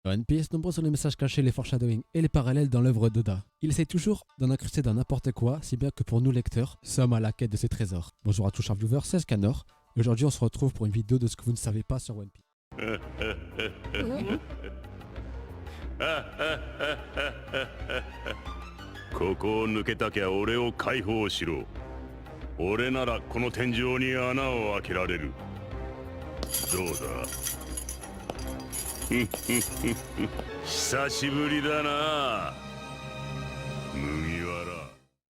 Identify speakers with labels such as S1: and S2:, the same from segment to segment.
S1: Dans One Piece, nombreux sont les messages cachés, les foreshadowing et les parallèles dans l'œuvre d'Oda. Il essaie toujours d'en incruster dans n'importe quoi, si bien que pour nous lecteurs, sommes à la quête de ces trésors. Bonjour à tous chers viewers, c'est Scanor, et aujourd'hui on se retrouve pour une vidéo de ce que vous ne savez pas sur One Piece.
S2: ここを抜けたきゃ俺を解放しろ。俺ならこの天井に穴を開けられる。どうだ久しぶりだな麦わら。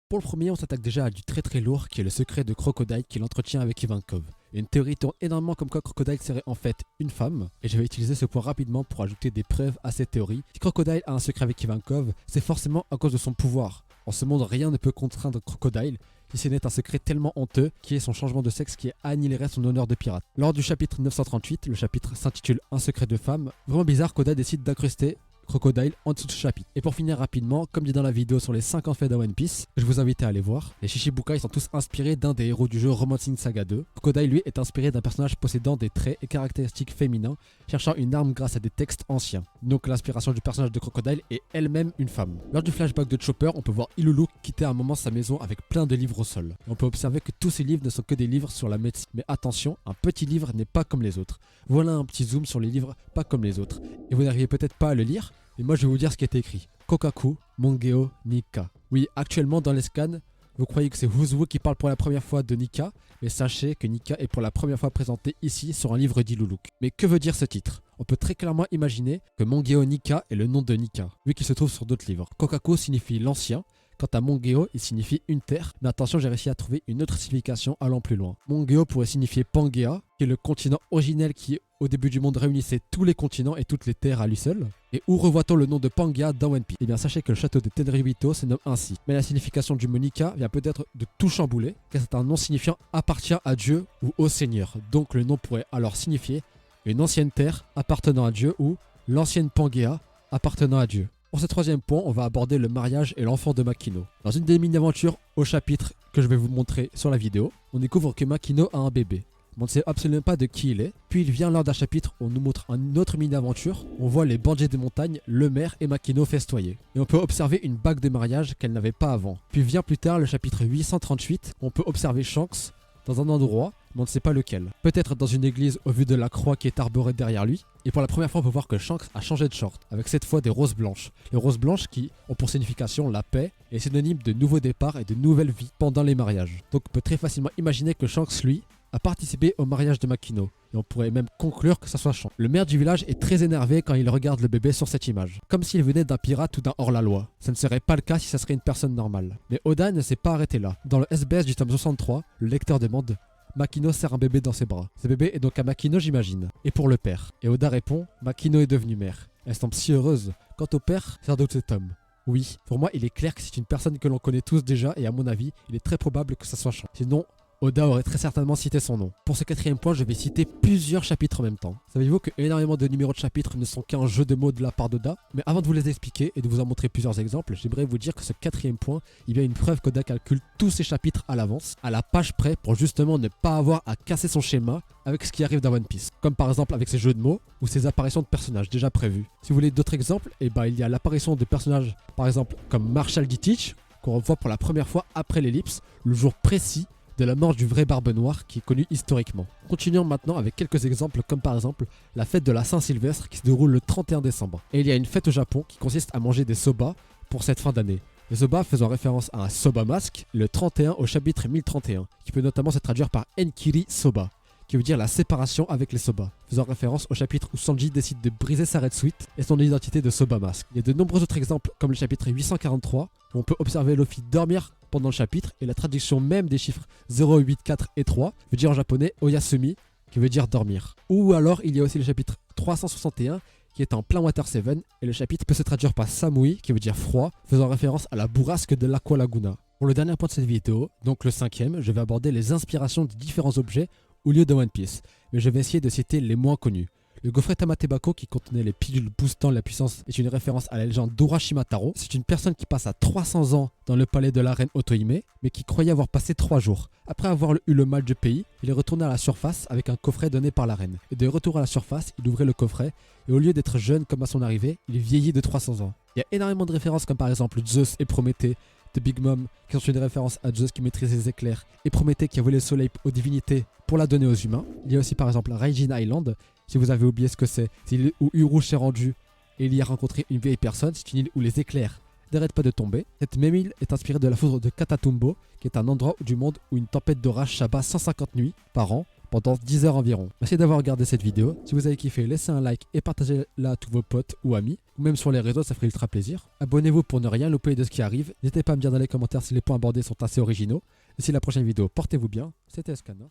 S1: Pour le premier, on s'attaque déjà à du très lourd qui est le secret de Crocodile qu'il entretient avec Ivankov. Une théorie tourne énormément comme quoi Crocodile serait en fait une femme, et je vais utiliser ce point rapidement pour ajouter des preuves à cette théorie. Si Crocodile a un secret avec Ivankov, c'est forcément à cause de son pouvoir. En ce monde, rien ne peut contraindre Crocodile, si ce n'est un secret tellement honteux qui est son changement de sexe qui annihilerait son honneur de pirate. Lors du chapitre 938, le chapitre s'intitule Un secret de femme, vraiment bizarre qu'Oda décide d'incruster Crocodile en dessous de ce chapitre. Et pour finir rapidement, comme dit dans la vidéo sur les 50 faits de One Piece, je vous invite à aller voir, les Shichibukai sont tous inspirés d'un des héros du jeu Romancing Saga 2. Crocodile lui est inspiré d'un personnage possédant des traits et caractéristiques féminins, cherchant une arme grâce à des textes anciens. Donc l'inspiration du personnage de Crocodile est elle-même une femme. Lors du flashback de Chopper, on peut voir Ilulu quitter un moment sa maison avec plein de livres au sol. Et on peut observer que tous ces livres ne sont que des livres sur la médecine. Mais attention, un petit livre n'est pas comme les autres. Voilà un petit zoom sur les livres pas comme les autres. Et vous n'arrivez peut-être pas à le lire, mais moi je vais vous dire ce qui est écrit. Kokaku, Mongeo, Nika. Oui, actuellement dans les scans, vous croyez que c'est Huzuo qui parle pour la première fois de Nika, mais sachez que Nika est pour la première fois présenté ici sur un livre d'Iluluk. Mais que veut dire ce titre? On peut très clairement imaginer que Mongeo Nika est le nom de Nika, vu qu'il se trouve sur d'autres livres. Kokaku signifie l'ancien, quant à Mongeo, il signifie une terre, mais attention, j'ai réussi à trouver une autre signification allant plus loin. Mongeo pourrait signifier Pangea, qui est le continent originel qui, au début du monde, réunissait tous les continents et toutes les terres à lui seul. Et où revoit-on le nom de Pangea dans One Piece? Eh bien, sachez que le château de Tenryubito se nomme ainsi. Mais la signification du mot Nika vient peut-être de tout chambouler, car c'est un nom signifiant appartient à Dieu ou au Seigneur. Donc le nom pourrait alors signifier une ancienne terre appartenant à Dieu ou l'ancienne Pangea appartenant à Dieu. Pour ce troisième point, on va aborder le mariage et l'enfant de Makino. Dans une des mini-aventures au chapitre que je vais vous montrer sur la vidéo, on découvre que Makino a un bébé. On ne sait absolument pas de qui il est. Puis il vient lors d'un chapitre où on nous montre une autre mini-aventure. On voit les bandits des montagnes, le maire et Makino festoyer. Et on peut observer une bague de mariage qu'elle n'avait pas avant. Puis vient plus tard le chapitre 838. On peut observer Shanks dans un endroit, mais on ne sait pas lequel. Peut-être dans une église au vu de la croix qui est arborée derrière lui. Et pour la première fois, on peut voir que Shanks a changé de short, avec cette fois des roses blanches. Les roses blanches qui ont pour signification la paix et synonyme de nouveau départ et de nouvelle vie pendant les mariages. Donc on peut très facilement imaginer que Shanks, lui, a participé au mariage de Makino. Et on pourrait même conclure que ça soit Shanks. Le maire du village est très énervé quand il regarde le bébé sur cette image, comme s'il venait d'un pirate ou d'un hors-la-loi. Ce ne serait pas le cas si ça serait une personne normale. Mais Oda ne s'est pas arrêté là. Dans le SBS du tome 63, le lecteur demande: Makino serre un bébé dans ses bras. Ce bébé est donc à Makino, j'imagine. Et pour le père. Et Oda répond: Makino est devenue mère. Elle semble si heureuse. Quant au père, c'est un doute cet homme. Oui, pour moi, il est clair que c'est une personne que l'on connaît tous déjà, et à mon avis, il est très probable que ça soit Shanks. Sinon, Oda aurait très certainement cité son nom. Pour ce quatrième point, je vais citer plusieurs chapitres en même temps. Savez-vous que énormément de numéros de chapitres ne sont qu'un jeu de mots de la part d'Oda? Mais avant de vous les expliquer et de vous en montrer plusieurs exemples, j'aimerais vous dire que ce quatrième point, il y a une preuve qu'Oda calcule tous ses chapitres à l'avance, à la page près, pour justement ne pas avoir à casser son schéma avec ce qui arrive dans One Piece. Comme par exemple avec ses jeux de mots ou ses apparitions de personnages déjà prévus. Si vous voulez d'autres exemples, il y a l'apparition de personnages, par exemple comme Marshall D. Teach, qu'on revoit pour la première fois après l'ellipse, le jour précis de la mort du vrai Barbe Noire qui est connu historiquement. Continuons maintenant avec quelques exemples comme par exemple la fête de la Saint-Sylvestre qui se déroule le 31 décembre. Et il y a une fête au Japon qui consiste à manger des soba pour cette fin d'année. Le soba faisant référence à un soba mask, le 31 au chapitre 1031, qui peut notamment se traduire par Enkiri Soba, qui veut dire la séparation avec les soba, faisant référence au chapitre où Sanji décide de briser sa Red Suite et son identité de soba mask. Il y a de nombreux autres exemples comme le chapitre 843, où on peut observer Luffy dormir pendant le chapitre, et la traduction même des chiffres 0, 8, 4 et 3 veut dire en japonais Oyasumi, qui veut dire dormir. Ou alors il y a aussi le chapitre 361 qui est en plein Water 7, et le chapitre peut se traduire par Samui, qui veut dire froid, faisant référence à la bourrasque de l'Aqua Laguna. Pour le dernier point de cette vidéo, donc le cinquième, je vais aborder les inspirations de différents objets au lieu de One Piece, mais je vais essayer de citer les moins connus. Le coffret Tamatebako qui contenait les pilules boostant la puissance est une référence à la légende d'Urashima Taro. C'est une personne qui passe à 300 ans dans le palais de la reine Otohime, mais qui croyait avoir passé 3 jours. Après avoir eu le mal du pays, il est retourné à la surface avec un coffret donné par la reine. Et de retour à la surface, il ouvrait le coffret et au lieu d'être jeune comme à son arrivée, il vieillit de 300 ans. Il y a énormément de références comme par exemple Zeus et Prométhée de Big Mom qui sont une référence à Zeus qui maîtrise les éclairs et Prométhée qui a volé le soleil aux divinités pour la donner aux humains. Il y a aussi par exemple Raijin Island, si vous avez oublié ce que c'est l'île où Uru s'est rendu et il y a rencontré une vieille personne. C'est une île où les éclairs n'arrêtent pas de tomber. Cette même île est inspirée de la foudre de Katatumbo, qui est un endroit du monde où une tempête d'orage s'abat 150 nuits par an pendant 10 heures environ. Merci d'avoir regardé cette vidéo. Si vous avez kiffé, laissez un like et partagez-la à tous vos potes ou amis, ou même sur les réseaux, ça ferait ultra plaisir. Abonnez-vous pour ne rien louper de ce qui arrive. N'hésitez pas à me dire dans les commentaires si les points abordés sont assez originaux. Et si la prochaine vidéo, portez-vous bien. C'était Scanner.